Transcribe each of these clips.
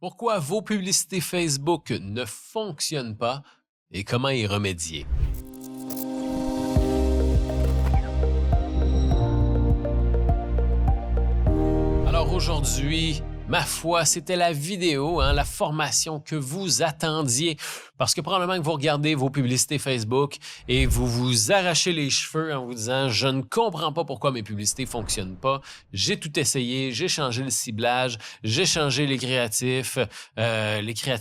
Pourquoi vos publicités Facebook ne fonctionnent pas et comment y remédier? Alors aujourd'hui, ma foi, c'était la vidéo, la formation que vous attendiez. Parce que probablement que vous regardez vos publicités Facebook et vous vous arrachez les cheveux en vous disant « Je ne comprends pas pourquoi mes publicités ne fonctionnent pas. J'ai tout essayé, j'ai changé le ciblage, j'ai changé les créatifs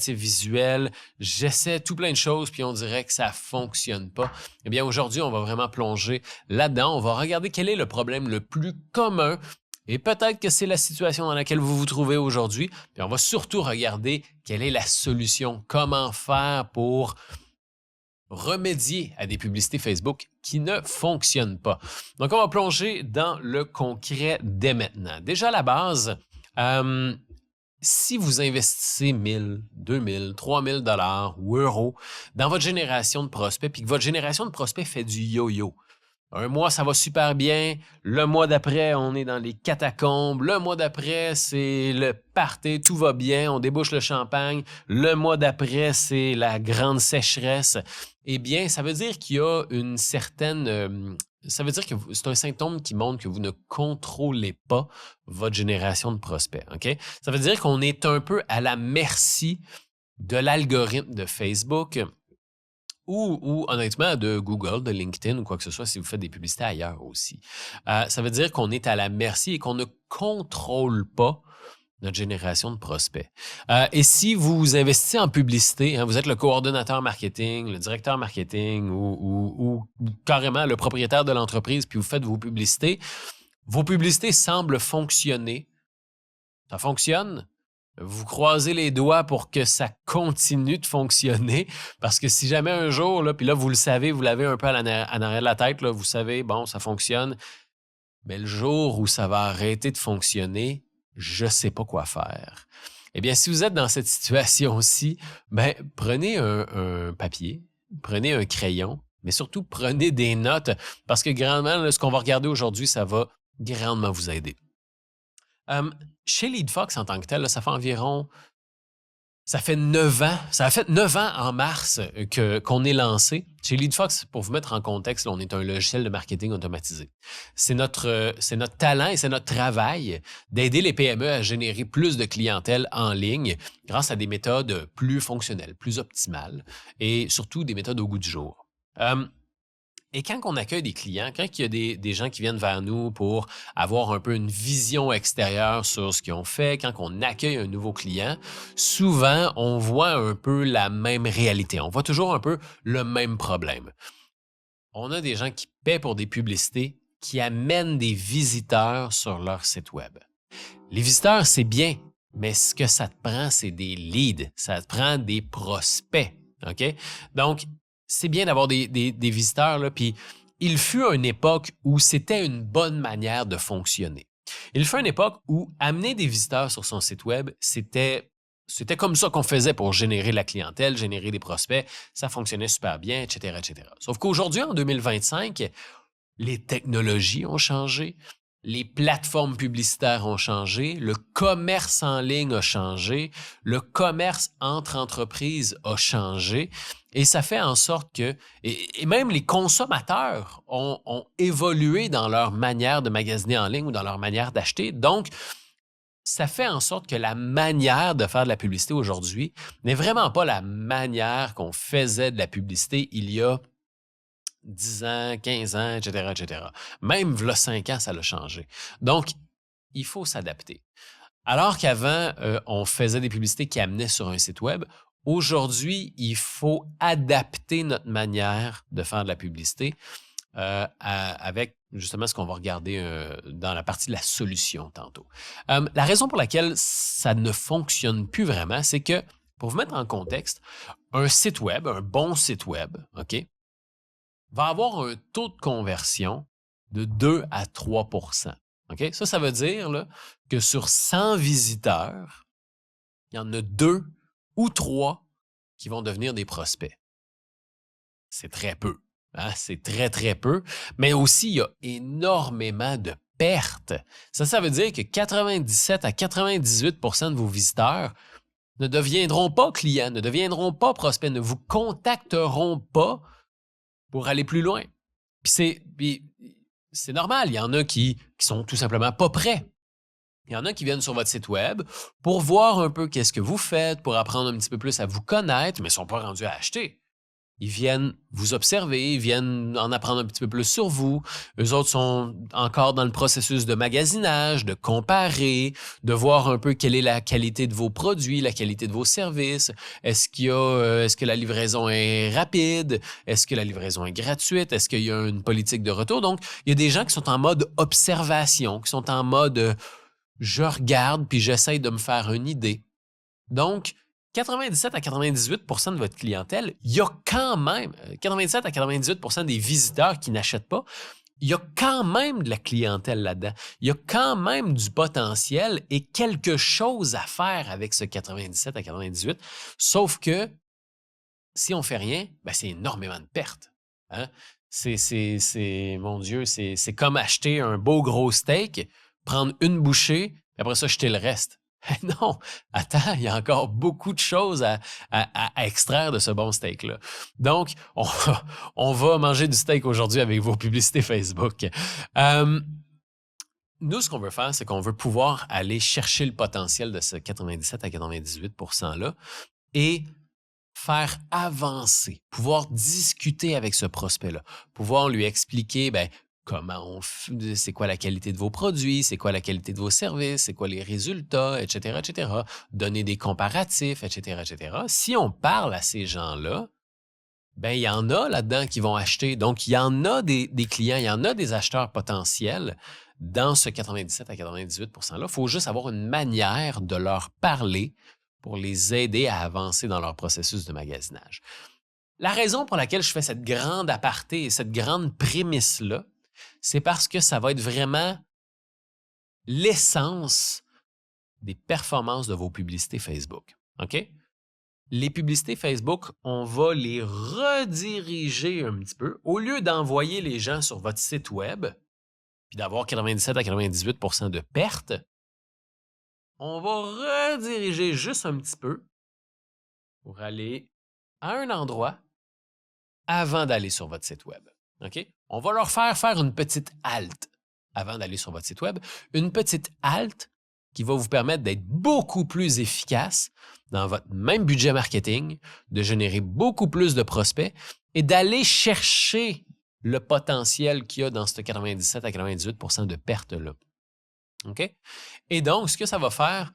visuels, j'essaie tout plein de choses puis on dirait que ça ne fonctionne pas. » Eh bien aujourd'hui, on va vraiment plonger là-dedans. On va regarder quel est le problème le plus commun. Et peut-être que c'est la situation dans laquelle vous vous trouvez aujourd'hui. Puis on va surtout regarder quelle est la solution, comment faire pour remédier à des publicités Facebook qui ne fonctionnent pas. Donc, on va plonger dans le concret dès maintenant. Déjà à la base, si vous investissez 1000, 2000, 3000 dollars ou euros dans votre génération de prospects, puis que votre génération de prospects fait du yo-yo, un mois, ça va super bien. Le mois d'après, on est dans les catacombes. Le mois d'après, c'est le party, tout va bien, on débouche le champagne. Le mois d'après, c'est la grande sécheresse. Eh bien, ça veut dire qu'il y a une certaine... ça veut dire que c'est un symptôme qui montre que vous ne contrôlez pas votre génération de prospects. OK? Ça veut dire qu'on est un peu à la merci de l'algorithme de Facebook ou honnêtement de Google, de LinkedIn ou quoi que ce soit si vous faites des publicités ailleurs aussi. Ça veut dire qu'on est à la merci et qu'on ne contrôle pas notre génération de prospects. Et si vous investissez en publicité, vous êtes le coordonnateur marketing, le directeur marketing ou carrément le propriétaire de l'entreprise puis vous faites vos publicités semblent fonctionner. Ça fonctionne? Vous croisez les doigts pour que ça continue de fonctionner parce que si jamais un jour, là, puis là, vous le savez, vous l'avez un peu en arrière de la tête, là, vous savez, bon, ça fonctionne, mais le jour où ça va arrêter de fonctionner, je ne sais pas quoi faire. Eh bien, si vous êtes dans cette situation-ci, ben, prenez un papier, prenez un crayon, mais surtout prenez des notes parce que grandement, là, ce qu'on va regarder aujourd'hui, ça va grandement vous aider. Chez LeadFox en tant que tel, là, ça fait 9 ans, ça a fait 9 ans en mars qu'on est lancé. Chez LeadFox, pour vous mettre en contexte, là, on est un logiciel de marketing automatisé. C'est notre talent et c'est notre travail d'aider les PME à générer plus de clientèle en ligne grâce à des méthodes plus fonctionnelles, plus optimales et surtout des méthodes au goût du jour. Et quand on accueille des clients, quand il y a des gens qui viennent vers nous pour avoir un peu une vision extérieure sur ce qu'ils ont fait, quand on accueille un nouveau client, souvent, on voit un peu la même réalité. On voit toujours un peu le même problème. On a des gens qui paient pour des publicités qui amènent des visiteurs sur leur site web. Les visiteurs, c'est bien, mais ce que ça te prend, c'est des leads. Ça te prend des prospects. OK? Donc, c'est bien d'avoir des visiteurs, là, puis il fut une époque où c'était une bonne manière de fonctionner. Il fut une époque où amener des visiteurs sur son site web, c'était comme ça qu'on faisait pour générer de la clientèle, générer des prospects, ça fonctionnait super bien, etc., etc. Sauf qu'aujourd'hui, en 2025, les technologies ont changé, les plateformes publicitaires ont changé, le commerce en ligne a changé, le commerce entre entreprises a changé et ça fait en sorte que, et même les consommateurs ont évolué dans leur manière de magasiner en ligne ou dans leur manière d'acheter. Donc, ça fait en sorte que la manière de faire de la publicité aujourd'hui n'est vraiment pas la manière qu'on faisait de la publicité il y a 10 ans, 15 ans, etc., etc. Même v'là 5 ans, ça l'a changé. Donc, il faut s'adapter. Alors qu'avant, on faisait des publicités qui amenaient sur un site web, aujourd'hui, il faut adapter notre manière de faire de la publicité avec justement ce qu'on va regarder dans la partie de la solution tantôt. La raison pour laquelle ça ne fonctionne plus vraiment, c'est que, pour vous mettre en contexte, un site web, un bon site web, OK, va avoir un taux de conversion de 2 à 3 %. OK? Ça veut dire là, que sur 100 visiteurs, il y en a 2 ou 3 qui vont devenir des prospects. C'est très peu. C'est très, très peu. Mais aussi, il y a énormément de pertes. Ça veut dire que 97 à 98 % de vos visiteurs ne deviendront pas clients, ne deviendront pas prospects, ne vous contacteront pas pour aller plus loin. Puis c'est normal, il y en a qui sont tout simplement pas prêts. Il y en a qui viennent sur votre site web pour voir un peu qu'est-ce que vous faites, pour apprendre un petit peu plus à vous connaître, mais ils ne sont pas rendus à acheter. Ils viennent vous observer, ils viennent en apprendre un petit peu plus sur vous. Eux autres sont encore dans le processus de magasinage, de comparer, de voir un peu quelle est la qualité de vos produits, la qualité de vos services. Est-ce que la livraison est rapide? Est-ce que la livraison est gratuite? Est-ce qu'il y a une politique de retour? Donc, il y a des gens qui sont en mode observation, qui sont en mode je regarde puis j'essaye de me faire une idée. Donc, 97 à 98 % de votre clientèle, il y a quand même 97 à 98 % des visiteurs qui n'achètent pas, il y a quand même de la clientèle là-dedans. Il y a quand même du potentiel et quelque chose à faire avec ce 97 à 98. Sauf que si on ne fait rien, ben c'est énormément de pertes. Hein? Mon Dieu, c'est comme acheter un beau gros steak, prendre une bouchée, et après ça, jeter le reste. Non, attends, il y a encore beaucoup de choses à extraire de ce bon steak-là. Donc, on va manger du steak aujourd'hui avec vos publicités Facebook. Nous, ce qu'on veut faire, c'est qu'on veut pouvoir aller chercher le potentiel de ce 97 à 98 % et faire avancer, pouvoir discuter avec ce prospect-là, pouvoir lui expliquer, c'est quoi la qualité de vos produits, c'est quoi la qualité de vos services, c'est quoi les résultats, etc., etc. Donner des comparatifs, etc., etc. Si on parle à ces gens-là, il y en a là-dedans qui vont acheter. Donc, il y en a des clients, il y en a des acheteurs potentiels dans ce 97 à 98 %-là. Il faut juste avoir une manière de leur parler pour les aider à avancer dans leur processus de magasinage. La raison pour laquelle je fais cette grande aparté et cette grande prémisse-là, c'est parce que ça va être vraiment l'essence des performances de vos publicités Facebook. OK? Les publicités Facebook, on va les rediriger un petit peu. Au lieu d'envoyer les gens sur votre site web puis d'avoir 97 à 98 % de pertes, on va rediriger juste un petit peu pour aller à un endroit avant d'aller sur votre site web. OK? On va leur faire une petite halte avant d'aller sur votre site web. Une petite halte qui va vous permettre d'être beaucoup plus efficace dans votre même budget marketing, de générer beaucoup plus de prospects et d'aller chercher le potentiel qu'il y a dans ce 97 à 98 % de pertes-là. OK? Et donc, ce que ça va faire,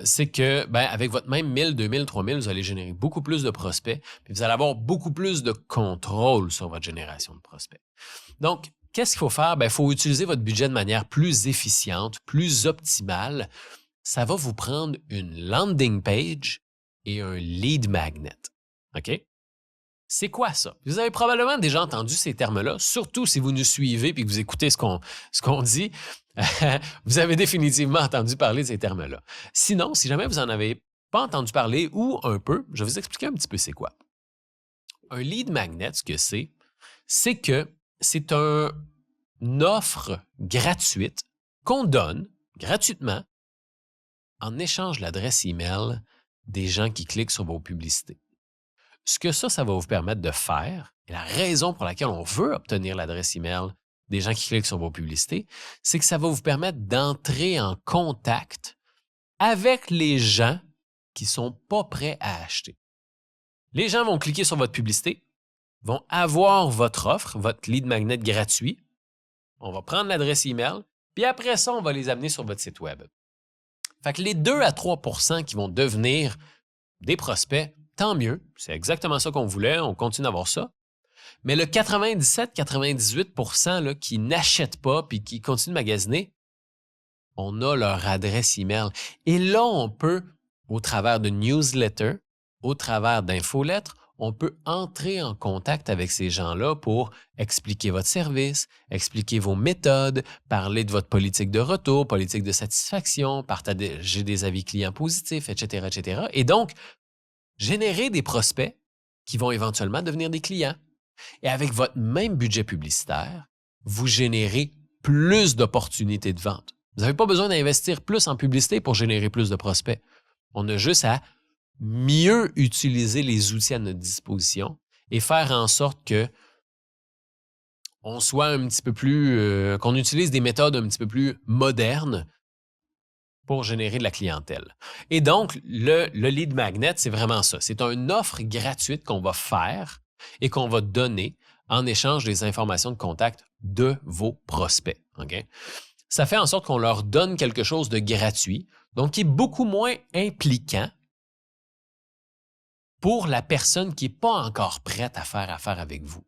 c'est que, avec votre même 1000, 2000, 3000, vous allez générer beaucoup plus de prospects, puis vous allez avoir beaucoup plus de contrôle sur votre génération de prospects. Donc, qu'est-ce qu'il faut faire? Il faut utiliser votre budget de manière plus efficiente, plus optimale. Ça va vous prendre une landing page et un lead magnet. OK? C'est quoi ça? Vous avez probablement déjà entendu ces termes-là, surtout si vous nous suivez et que vous écoutez ce qu'on dit. Vous avez définitivement entendu parler de ces termes-là. Sinon, si jamais vous n'en avez pas entendu parler ou un peu, je vais vous expliquer un petit peu c'est quoi. Un lead magnet, ce que c'est que c'est une offre gratuite qu'on donne gratuitement en échange de l'adresse email des gens qui cliquent sur vos publicités. Ce que ça va vous permettre de faire, et la raison pour laquelle on veut obtenir l'adresse email des gens qui cliquent sur vos publicités, c'est que ça va vous permettre d'entrer en contact avec les gens qui ne sont pas prêts à acheter. Les gens vont cliquer sur votre publicité, vont avoir votre offre, votre lead magnet gratuit. On va prendre l'adresse email, puis après ça, on va les amener sur votre site web. Fait que les 2 à 3 % qui vont devenir des prospects, tant mieux, c'est exactement ça qu'on voulait, on continue d'avoir ça. Mais le 97-98 % là, qui n'achètent pas puis qui continuent de magasiner, on a leur adresse email. Et là, on peut, au travers de newsletters, au travers d'infolettres, on peut entrer en contact avec ces gens-là pour expliquer votre service, expliquer vos méthodes, parler de votre politique de retour, politique de satisfaction, partager des avis clients positifs, etc., etc. Et donc, générer des prospects qui vont éventuellement devenir des clients. Et avec votre même budget publicitaire, vous générez plus d'opportunités de vente. Vous n'avez pas besoin d'investir plus en publicité pour générer plus de prospects. On a juste à mieux utiliser les outils à notre disposition et faire en sorte que on soit un petit peu plus, qu'on utilise des méthodes un petit peu plus modernes pour générer de la clientèle. Et donc, le lead magnet, c'est vraiment ça. C'est une offre gratuite qu'on va faire et qu'on va donner en échange des informations de contact de vos prospects. OK? Ça fait en sorte qu'on leur donne quelque chose de gratuit, donc qui est beaucoup moins impliquant pour la personne qui n'est pas encore prête à faire affaire avec vous.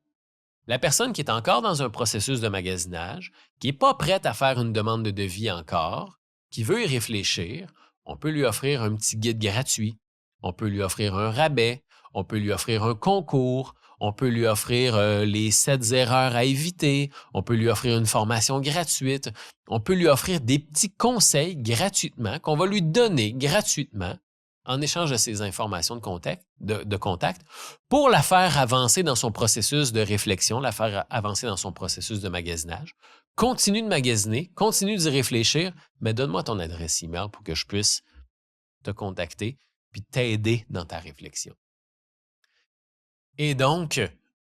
La personne qui est encore dans un processus de magasinage, qui n'est pas prête à faire une demande de devis encore, qui veut y réfléchir, on peut lui offrir un petit guide gratuit, on peut lui offrir un rabais, on peut lui offrir un concours, on peut lui offrir les 7 erreurs à éviter, on peut lui offrir une formation gratuite, on peut lui offrir des petits conseils gratuitement qu'on va lui donner gratuitement en échange de ces informations de contact pour la faire avancer dans son processus de réflexion, la faire avancer dans son processus de magasinage. Continue de magasiner, continue d'y réfléchir, mais donne-moi ton adresse email pour que je puisse te contacter puis t'aider dans ta réflexion. Et donc,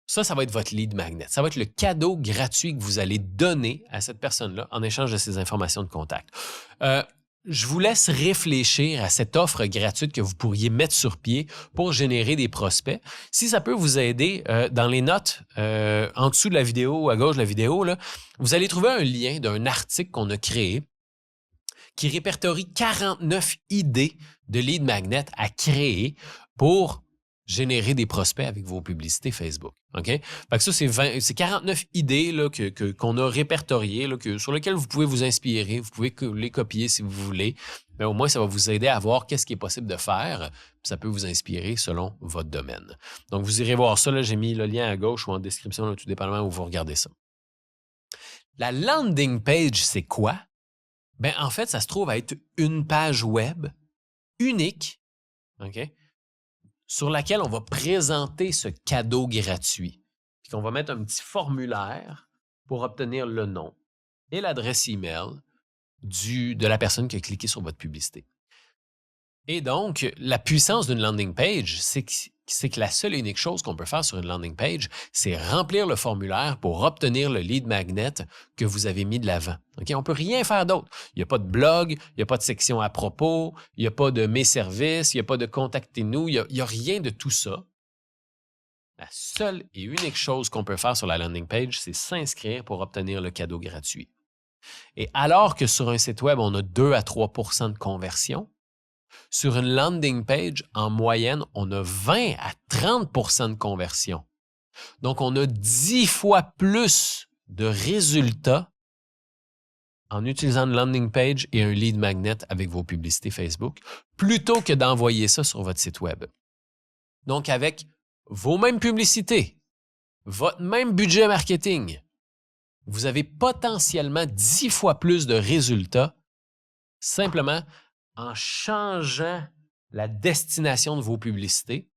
ça va être votre lead magnet. Ça va être le cadeau gratuit que vous allez donner à cette personne-là en échange de ces informations de contact. Je vous laisse réfléchir à cette offre gratuite que vous pourriez mettre sur pied pour générer des prospects. Si ça peut vous aider, dans les notes, en dessous de la vidéo, à gauche de la vidéo, là, vous allez trouver un lien d'un article qu'on a créé qui répertorie 49 idées de lead magnet à créer pour générer des prospects avec vos publicités Facebook. OK? Fait que ça, c'est 49 idées là, qu'on a répertoriées, là, sur lesquelles vous pouvez vous inspirer. Vous pouvez les copier si vous voulez. Mais au moins, ça va vous aider à voir qu'est-ce qui est possible de faire. Puis ça peut vous inspirer selon votre domaine. Donc, vous irez voir ça. Là, j'ai mis le lien à gauche ou en description, là, tout dépendamment où vous regardez ça. La landing page, c'est quoi? Ben, en fait, ça se trouve à être une page web unique, OK, sur laquelle on va présenter ce cadeau gratuit. Puis qu'on va mettre un petit formulaire pour obtenir le nom et l'adresse email de la personne qui a cliqué sur votre publicité. Et donc, la puissance d'une landing page, c'est que la seule et unique chose qu'on peut faire sur une landing page, c'est remplir le formulaire pour obtenir le lead magnet que vous avez mis de l'avant. Okay? On ne peut rien faire d'autre. Il n'y a pas de blog, il n'y a pas de section à propos, il n'y a pas de mes services, il n'y a pas de contactez-nous, il n'y a rien de tout ça. La seule et unique chose qu'on peut faire sur la landing page, c'est s'inscrire pour obtenir le cadeau gratuit. Et alors que sur un site web, on a 2 à 3 % de conversion, sur une landing page, en moyenne, on a 20 à 30 % de conversion. Donc, on a 10 fois plus de résultats en utilisant une landing page et un lead magnet avec vos publicités Facebook, plutôt que d'envoyer ça sur votre site web. Donc, avec vos mêmes publicités, votre même budget marketing, vous avez potentiellement 10 fois plus de résultats simplement en changeant la destination de vos publicités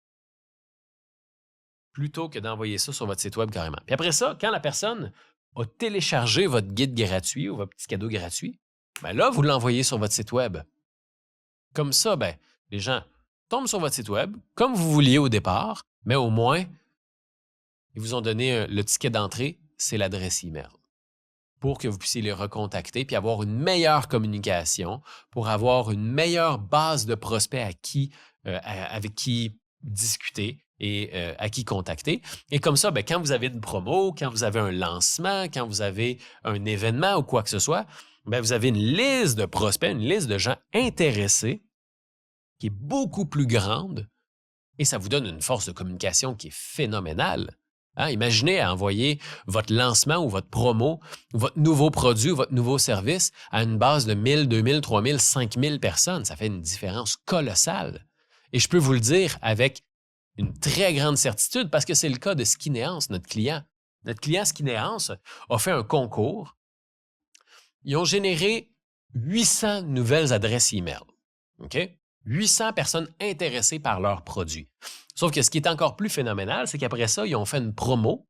plutôt que d'envoyer ça sur votre site web carrément. Puis après ça, quand la personne a téléchargé votre guide gratuit ou votre petit cadeau gratuit, bien là, vous l'envoyez sur votre site web. Comme ça, bien, les gens tombent sur votre site web comme vous vouliez au départ, mais au moins, ils vous ont donné le ticket d'entrée, c'est l'adresse email, pour que vous puissiez les recontacter puis avoir une meilleure communication, pour avoir une meilleure base de prospects avec qui discuter et à qui contacter. Et comme ça, bien, quand vous avez une promo, quand vous avez un lancement, quand vous avez un événement ou quoi que ce soit, bien, vous avez une liste de prospects, une liste de gens intéressés qui est beaucoup plus grande et ça vous donne une force de communication qui est phénoménale. Hein? Imaginez à envoyer votre lancement ou votre promo, votre nouveau produit ou votre nouveau service à une base de 1000, 2000, 3000, 5000 personnes. Ça fait une différence colossale. Et je peux vous le dire avec une très grande certitude parce que c'est le cas de Skinéance, notre client. Notre client Skinéance a fait un concours. Ils ont généré 800 nouvelles adresses email. OK? 800 personnes intéressées par leurs produits. Sauf que ce qui est encore plus phénoménal, c'est qu'après ça, ils ont fait une promo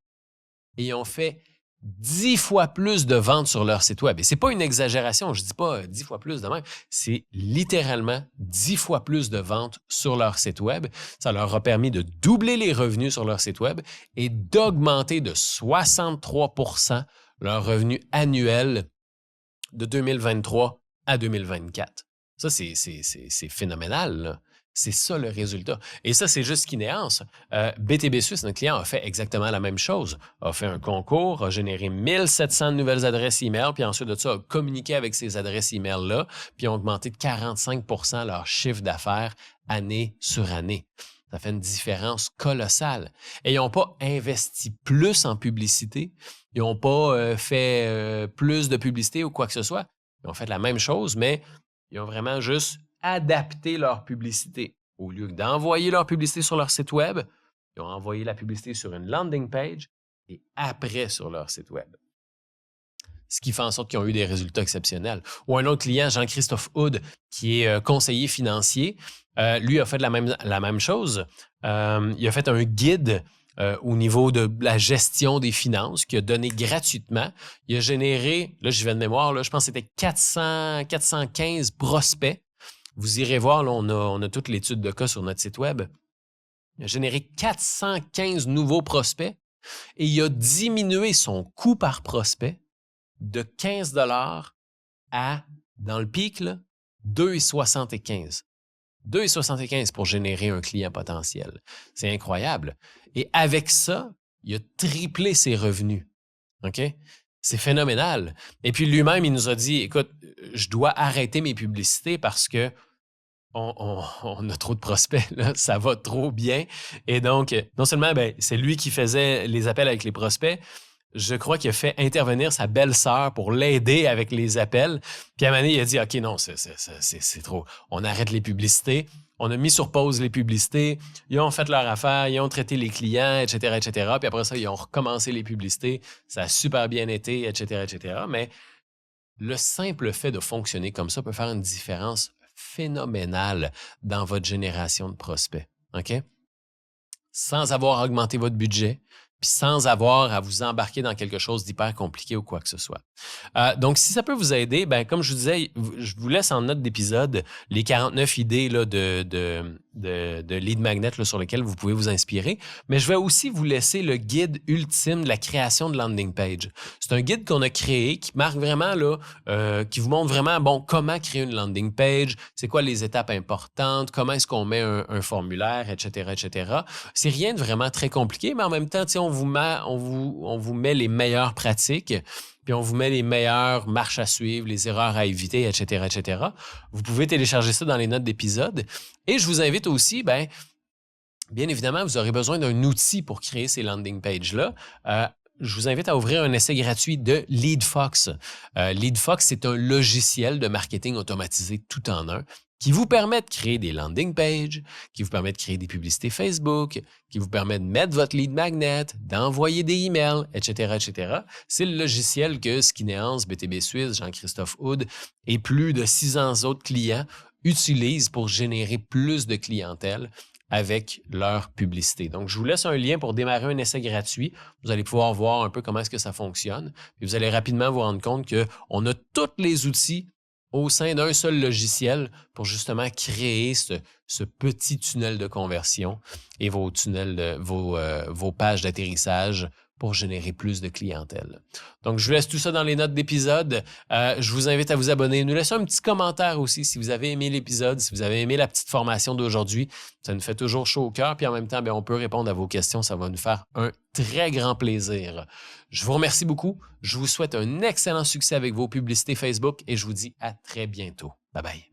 et ils ont fait 10 fois plus de ventes sur leur site web. Et c'est pas une exagération, je dis pas 10 fois plus de même, c'est littéralement 10 fois plus de ventes sur leur site web. Ça leur a permis de doubler les revenus sur leur site web et d'augmenter de 63% leur revenu annuel de 2023 à 2024. Ça, c'est phénoménal, là. C'est ça le résultat. Et ça, c'est juste Kinéance. BTB Suisse, notre client, a fait exactement la même chose. A fait un concours, a généré 1700 nouvelles adresses email, puis ensuite de ça, a communiqué avec ces adresses email-là, puis ont augmenté de 45% leur chiffre d'affaires année sur année. Ça fait une différence colossale. Et ils n'ont pas investi plus en publicité. Ils n'ont pas fait plus de publicité ou quoi que ce soit. Ils ont fait la même chose, mais ils ont vraiment juste adapté leur publicité. Au lieu d'envoyer leur publicité sur leur site web, ils ont envoyé la publicité sur une landing page et après sur leur site web. Ce qui fait en sorte qu'ils ont eu des résultats exceptionnels. Ou un autre client, Jean-Christophe Houd, qui est conseiller financier, lui a fait la même chose. Il a fait un guide au niveau de la gestion des finances qu'il a donné gratuitement. Il a généré, là je vais de mémoire, là, je pense que c'était 415 prospects. Vous irez voir, là, on a toute l'étude de cas sur notre site web. Il a généré 415 nouveaux prospects et il a diminué son coût par prospect de 15 $ à, dans le pic, 2,75 $. 2,75 $ pour générer un client potentiel. C'est incroyable. Et avec ça, il a triplé ses revenus. OK? C'est phénoménal. Et puis lui-même, il nous a dit, écoute, je dois arrêter mes publicités parce que on a trop de prospects, là, ça va trop bien. Et donc, non seulement c'est lui qui faisait les appels avec les prospects, je crois qu'il a fait intervenir sa belle-sœur pour l'aider avec les appels. Puis à un moment donné, il a dit, OK, non, c'est trop. On arrête les publicités. On a mis sur pause les publicités. Ils ont fait leur affaire. Ils ont traité les clients, etc., etc. Puis après ça, ils ont recommencé les publicités. Ça a super bien été, etc., etc. Mais le simple fait de fonctionner comme ça peut faire une différence phénoménale dans votre génération de prospects. OK? Sans avoir augmenté votre budget, puis sans avoir à vous embarquer dans quelque chose d'hyper compliqué ou quoi que ce soit. Donc, si ça peut vous aider, comme je vous disais, je vous laisse en note d'épisode les 49 idées là, de lead magnet là, sur lesquelles vous pouvez vous inspirer, mais je vais aussi vous laisser le guide ultime de la création de landing page. C'est un guide qu'on a créé qui marque vraiment, là, qui vous montre vraiment, comment créer une landing page, c'est quoi les étapes importantes, comment est-ce qu'on met un formulaire, etc., etc. C'est rien de vraiment très compliqué, mais en même temps, on vous met les meilleures pratiques, puis on vous met les meilleures marches à suivre, les erreurs à éviter, etc., etc. Vous pouvez télécharger ça dans les notes d'épisode. Et je vous invite aussi, bien évidemment, vous aurez besoin d'un outil pour créer ces landing pages-là. Je vous invite à ouvrir un essai gratuit de LeadFox. LeadFox, c'est un logiciel de marketing automatisé tout en un qui vous permet de créer des landing pages, qui vous permet de créer des publicités Facebook, qui vous permet de mettre votre lead magnet, d'envoyer des emails, etc., etc. C'est le logiciel que Skinéance, BTB Suisse, Jean-Christophe Houd et plus de 600 autres clients utilisent pour générer plus de clientèle avec leur publicité. Donc, je vous laisse un lien pour démarrer un essai gratuit. Vous allez pouvoir voir un peu comment est-ce que ça fonctionne. Puis vous allez rapidement vous rendre compte qu'on a tous les outils au sein d'un seul logiciel pour justement créer ce petit tunnel de conversion et vos pages d'atterrissage pour générer plus de clientèle. Donc, je vous laisse tout ça dans les notes d'épisode. Je vous invite à vous abonner. Nous laissez un petit commentaire aussi si vous avez aimé l'épisode, si vous avez aimé la petite formation d'aujourd'hui. Ça nous fait toujours chaud au cœur. Puis en même temps, on peut répondre à vos questions. Ça va nous faire un très grand plaisir. Je vous remercie beaucoup. Je vous souhaite un excellent succès avec vos publicités Facebook et je vous dis à très bientôt. Bye bye.